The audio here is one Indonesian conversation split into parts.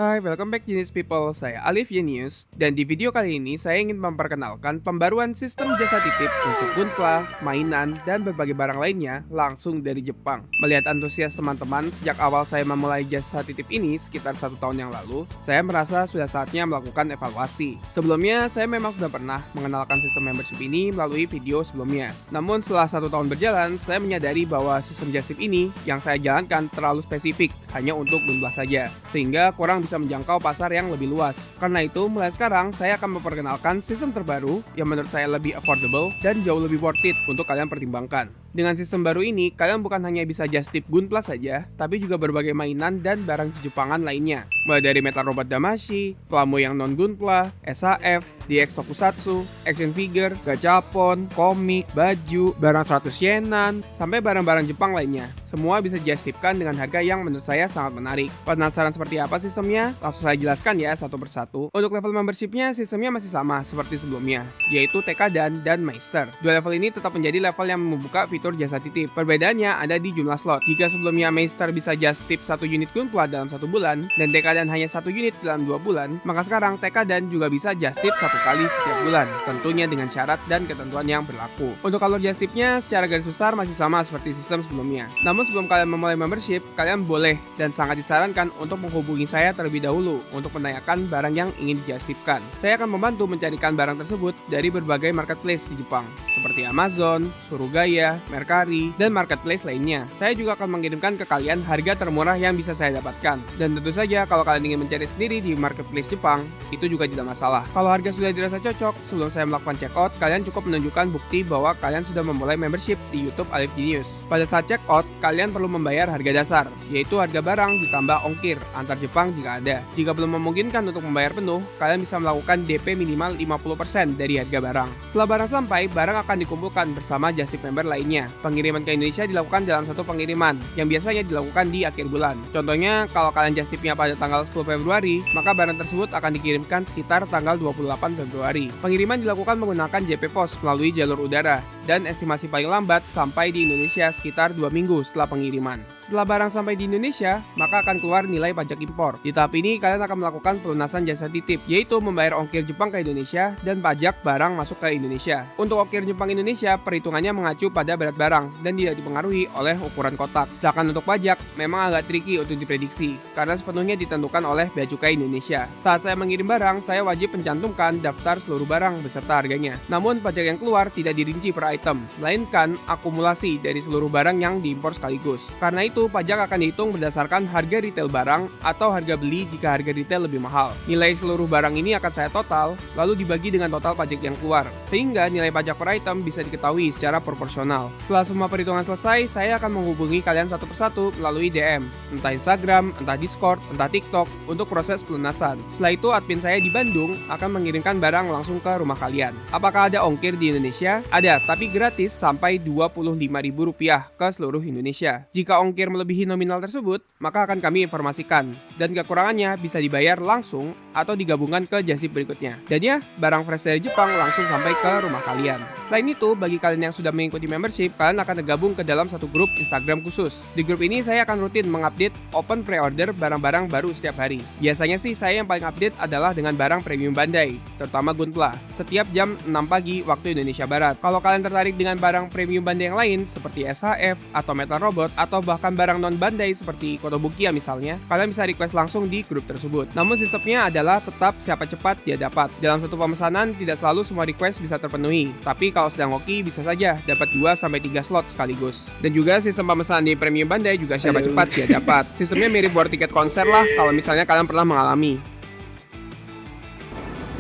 Hai, welcome back Genius People, saya Alif Genius. Dan di video kali ini saya ingin memperkenalkan pembaruan sistem jasa titip untuk Gunpla, mainan, dan berbagai barang lainnya langsung dari Jepang. Melihat antusias teman-teman sejak awal saya memulai jasa titip ini sekitar 1 tahun yang lalu, saya merasa sudah saatnya melakukan evaluasi. Sebelumnya, saya memang sudah pernah mengenalkan sistem membership ini melalui video sebelumnya. Namun setelah 1 tahun berjalan, saya menyadari bahwa sistem just tip ini yang saya jalankan terlalu spesifik, hanya untuk Gunpla saja, sehingga kurang bisa menjangkau pasar yang lebih luas. Karena itu, mulai sekarang saya akan memperkenalkan sistem terbaru yang menurut saya lebih affordable dan jauh lebih worth it untuk kalian pertimbangkan. Dengan sistem baru ini, kalian bukan hanya bisa just tip Gunpla saja, tapi juga berbagai mainan dan barang Jepangan lainnya. Mulai dari Metal Robot Damashi, Plamo yang non-Gunpla, SHF, DX Tokusatsu, action figure, gachapon, komik, baju, barang 100 yenan, sampai barang-barang Jepang lainnya. Semua bisa just tipkan dengan harga yang menurut saya sangat menarik. Penasaran seperti apa sistemnya? Langsung saya jelaskan ya satu persatu. Untuk level membershipnya, sistemnya masih sama seperti sebelumnya, yaitu TK dan Meister. Dua level ini tetap menjadi level yang membuka fitur jasa titip. Perbedaannya ada di jumlah slot. Jika sebelumnya Meister bisa just tip 1 unit Gunpla dalam 1 bulan, dan TK hanya 1 unit dalam 2 bulan, maka sekarang TK juga bisa just tip 1 kali setiap bulan, tentunya dengan syarat dan ketentuan yang berlaku. Untuk alur just tipnya secara garis besar masih sama seperti sistem sebelumnya. Namun sebelum kalian memulai membership, kalian boleh dan sangat disarankan untuk menghubungi saya terlebih dahulu untuk menanyakan barang yang ingin di just tipkan. Saya akan membantu mencarikan barang tersebut dari berbagai marketplace di Jepang, seperti Amazon, Surugaya, Mercari, dan marketplace lainnya. Saya juga akan mengirimkan ke kalian harga termurah yang bisa saya dapatkan. Dan tentu saja kalau kalian ingin mencari sendiri di marketplace Jepang, itu juga tidak masalah. Kalau harga sudah dirasa cocok, sebelum saya melakukan checkout, kalian cukup menunjukkan bukti bahwa kalian sudah memulai membership di YouTube Alif Genius. Pada saat checkout, kalian perlu membayar harga dasar, yaitu harga barang ditambah ongkir antar Jepang jika ada. Jika belum memungkinkan untuk membayar penuh, kalian bisa melakukan DP minimal 50% dari harga barang. Setelah barang sampai, barang akan dikumpulkan bersama just tip member lainnya. Pengiriman ke Indonesia dilakukan dalam satu pengiriman, yang biasanya dilakukan di akhir bulan. Contohnya, kalau kalian just tipnya pada tanggal 10 Februari, maka barang tersebut akan dikirimkan sekitar tanggal 28 Februari. Pengiriman dilakukan menggunakan JP Pos melalui jalur udara, dan estimasi paling lambat sampai di Indonesia sekitar 2 minggu setelah pengiriman. Setelah barang sampai di Indonesia, maka akan keluar nilai pajak impor. Di tahap ini, kalian akan melakukan pelunasan jasa titip, yaitu membayar ongkir Jepang ke Indonesia dan pajak barang masuk ke Indonesia. Untuk ongkir Jepang Indonesia, perhitungannya mengacu pada berat barang dan tidak dipengaruhi oleh ukuran kotak. Sedangkan untuk pajak, memang agak tricky untuk diprediksi, karena sepenuhnya ditentukan oleh Bea Cukai Indonesia. Saat saya mengirim barang, saya wajib mencantumkan daftar seluruh barang beserta harganya. Namun, pajak yang keluar tidak dirinci per item, melainkan akumulasi dari seluruh barang yang diimpor sekaligus. Karena itu, pajak akan dihitung berdasarkan harga retail barang atau harga beli jika harga retail lebih mahal. Nilai seluruh barang ini akan saya total, lalu dibagi dengan total pajak yang keluar, sehingga nilai pajak per item bisa diketahui secara proporsional. Setelah semua perhitungan selesai, saya akan menghubungi kalian satu persatu melalui DM, entah Instagram, entah Discord, entah TikTok, untuk proses pelunasan. Setelah itu, admin saya di Bandung akan mengirimkan barang langsung ke rumah kalian. Apakah ada ongkir di Indonesia? Ada, tapi gratis sampai Rp25.000 ke seluruh Indonesia. Jika ongkir melebihi nominal tersebut, maka akan kami informasikan, dan kekurangannya bisa dibayar langsung atau digabungkan ke just tip berikutnya. Dan ya, barang fresh dari Jepang langsung sampai ke rumah kalian. Selain itu, bagi kalian yang sudah mengikuti membership, kalian akan tergabung ke dalam satu grup Instagram khusus. Di grup ini saya akan rutin mengupdate open pre-order barang-barang baru setiap hari. Biasanya sih saya yang paling update adalah dengan barang premium Bandai, terutama Gunpla, setiap jam 6 pagi waktu Indonesia Barat. Kalau kalian tertarik dengan barang premium Bandai yang lain seperti SHF atau Metal Robot, atau bahkan barang non Bandai seperti Kotobukiya misalnya, kalian bisa request langsung di grup tersebut. Namun sistemnya adalah tetap siapa cepat dia dapat. Dalam satu pemesanan tidak selalu semua request bisa terpenuhi, tapi kalau sedang hoki bisa saja dapat 2-3 slot sekaligus. Dan juga sistem pemesanan di premium Bandai juga siapa cepat dia dapat. Sistemnya mirip war tiket konser lah kalau misalnya kalian pernah mengalami.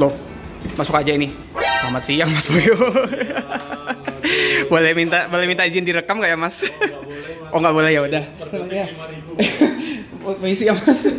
Loh, masuk aja ini. Selamat siang Mas Boyo. boleh minta izin direkam nggak ya Mas? Oh nggak boleh ya udah. Misi ya Mas.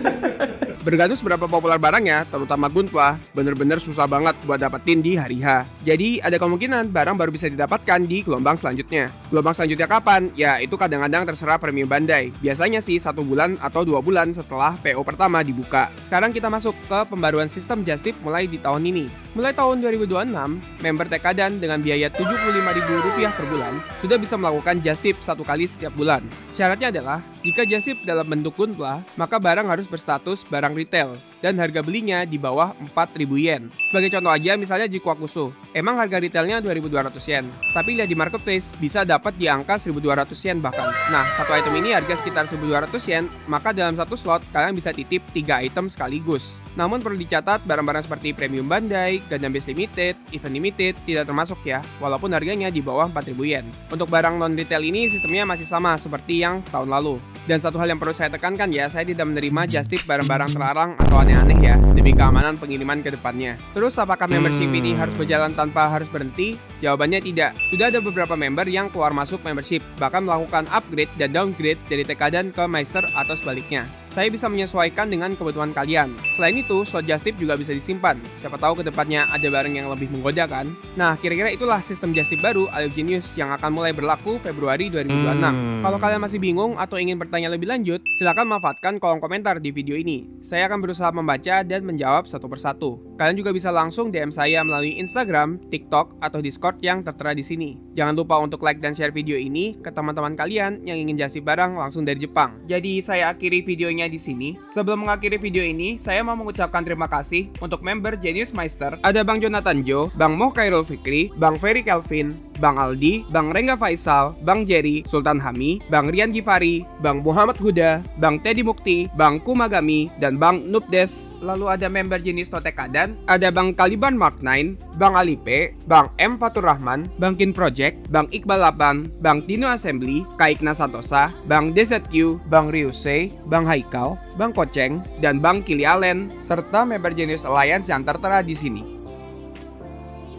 Bergantung seberapa populer barangnya, terutama Gunpla, bener-bener susah banget buat dapetin di hari H. Jadi ada kemungkinan barang baru bisa didapatkan di gelombang selanjutnya. Gelombang selanjutnya kapan? Ya itu kadang-kadang terserah premium Bandai. Biasanya sih 1 bulan atau 2 bulan setelah PO pertama dibuka. Sekarang kita masuk ke pembaruan sistem just tip mulai di tahun ini. Mulai tahun 2026, member TK dengan biaya Rp75.000 per bulan sudah bisa melakukan just tip 1 kali setiap bulan. Syaratnya adalah, jika just tip dalam bentuk Gunpla, maka barang harus berstatus barang retail. dan harga belinya di bawah 4.000 yen. Sebagai contoh aja misalnya Jikwakusu, emang harga retailnya 2.200 yen, tapi lihat di marketplace bisa dapat di angka 1.200 yen bahkan. Nah, satu item ini harga sekitar 1.200 yen, maka dalam satu slot kalian bisa titip 3 item sekaligus. Namun perlu dicatat barang-barang seperti Premium Bandai, Gundam Base Limited, Event Limited tidak termasuk ya, walaupun harganya di bawah 4.000 yen. Untuk barang non-retail ini sistemnya masih sama seperti yang tahun lalu. Dan satu hal yang perlu saya tekankan ya, saya tidak menerima just tip barang-barang terlarang atau aneh-aneh ya, demi keamanan pengiriman ke depannya. Terus apakah membership ini harus berjalan tanpa harus berhenti? Jawabannya tidak. Sudah ada beberapa member yang keluar masuk membership, bahkan melakukan upgrade dan downgrade dari Tekadan ke Meister atau sebaliknya. Saya bisa menyesuaikan dengan kebutuhan kalian. Selain itu, slot just tip juga bisa disimpan. Siapa tahu kedepannya ada barang yang lebih menggoda kan? Nah, kira-kira itulah sistem just tip baru Alif Genius yang akan mulai berlaku Februari 2026. Kalau kalian masih bingung atau ingin bertanya lebih lanjut, silakan manfaatkan kolom komentar di video ini. Saya akan berusaha membaca dan menjawab satu persatu. Kalian juga bisa langsung DM saya melalui Instagram, TikTok, atau Discord yang tertera di sini. Jangan lupa untuk like dan share video ini ke teman-teman kalian yang ingin just tip barang langsung dari Jepang. Jadi saya akhiri videonya di sini. Sebelum mengakhiri video ini, saya mau mengucapkan terima kasih untuk member Genius Meister. Ada Bang Jonathan Jo, Bang Moh Khairul Fikri, Bang Ferry Kelvin, Bang Aldi, Bang Rengga Faisal, Bang Jerry, Sultan Hami, Bang Rian Gifari, Bang Muhammad Huda, Bang Teddy Mukti, Bang Kumagami, dan Bang Nubdes. Lalu ada member Genius Totekadan, ada Bang Kaliban Mark 9, Bang Alipe, Bang M Fatur Rahman, Bang Kin Project, Bang Iqbal 8, Bang Tino Assembly, Kaikna Santosa, Bang DZQ, Bang Ryusei, Bang Haikal, Bang Koceng, dan Bang Kili Allen, serta member Genius Alliance yang tertera di sini.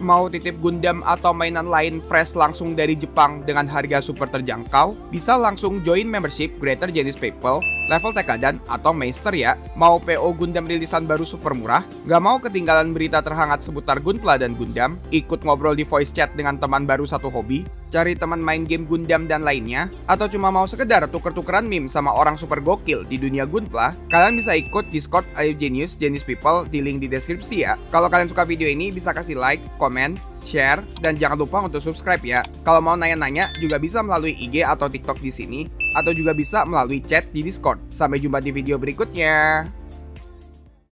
Mau titip Gundam atau mainan lain fresh langsung dari Jepang dengan harga super terjangkau? Bisa langsung join membership Greater Genius People, level Tekadan atau Meister ya. Mau PO Gundam rilisan baru super murah? Gak mau ketinggalan berita terhangat seputar Gunpla dan Gundam? Ikut ngobrol di voice chat dengan teman baru satu hobi? Cari teman main game Gundam dan lainnya? Atau cuma mau sekedar tuker-tukeran meme sama orang super gokil di dunia Gunpla? Kalian bisa ikut Discord Alif Genius, Genius People di link di deskripsi ya. Kalau kalian suka video ini bisa kasih like, komen, share, dan jangan lupa untuk subscribe ya. Kalau mau nanya-nanya juga bisa melalui IG atau TikTok di sini, atau juga bisa melalui chat di Discord. Sampai jumpa di video berikutnya.